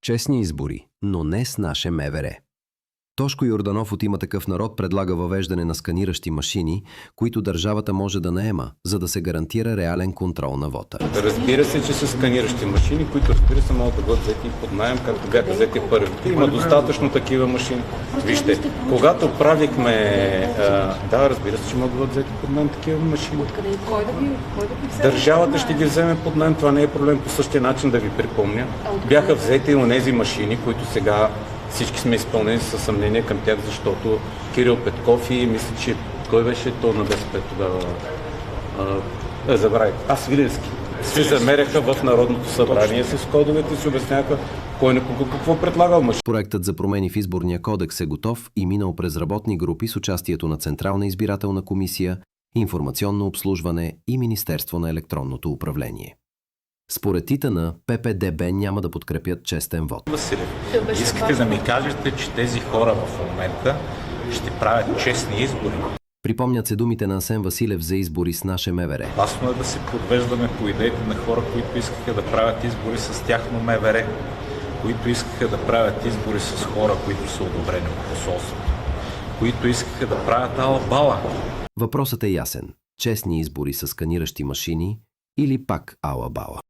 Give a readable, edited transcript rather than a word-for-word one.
Честни избори, но не с наше МВР. Тошко Йорданов от Има такъв народ предлага въвеждане на сканиращи машини, които държавата може да наема, за да се гарантира реален контрол на вота. Разбира се, че са сканиращи машини, които разбира се могат да бъдат взети под наем, както бяха взети първите. Има достатъчно такива машини. Вижте, когато правихме... Да, разбира се, че могат да бъдат взети под наем такива машини. Кой да ви вземе? Държавата ще ги вземе под наем, това не е проблем. По същия начин да ви припомня. Бяха взети и онези машини, които сега всички сме изпълнени със съмнение към тях, защото Кирил Петков и мисля, че кой беше то на БСП тогава? Забравих. Свиленски. Се замеряха в Народното събрание с кодовете и се обясняха кой на какво предлагал машина. Проектът за промени в изборния кодекс е готов и минал през работни групи с участието на Централна избирателна комисия, информационно обслужване и Министерство на електронното управление. Според ТИТАН, ППДБ няма да подкрепят честен вод. Василев, искате да ми кажете, че тези хора в момента ще правят честни избори? Припомнят се думите на Асен Василев за избори с наше МВР. Опасно е да се подвеждаме по идеите на хора, които искаха да правят избори с тяхно МВР, които искаха да правят избори с хора, които са одобрени от посолството, които искаха да правят ала-бала. Въпросът е ясен. Честни избори с сканиращи машини или пак ала-бала?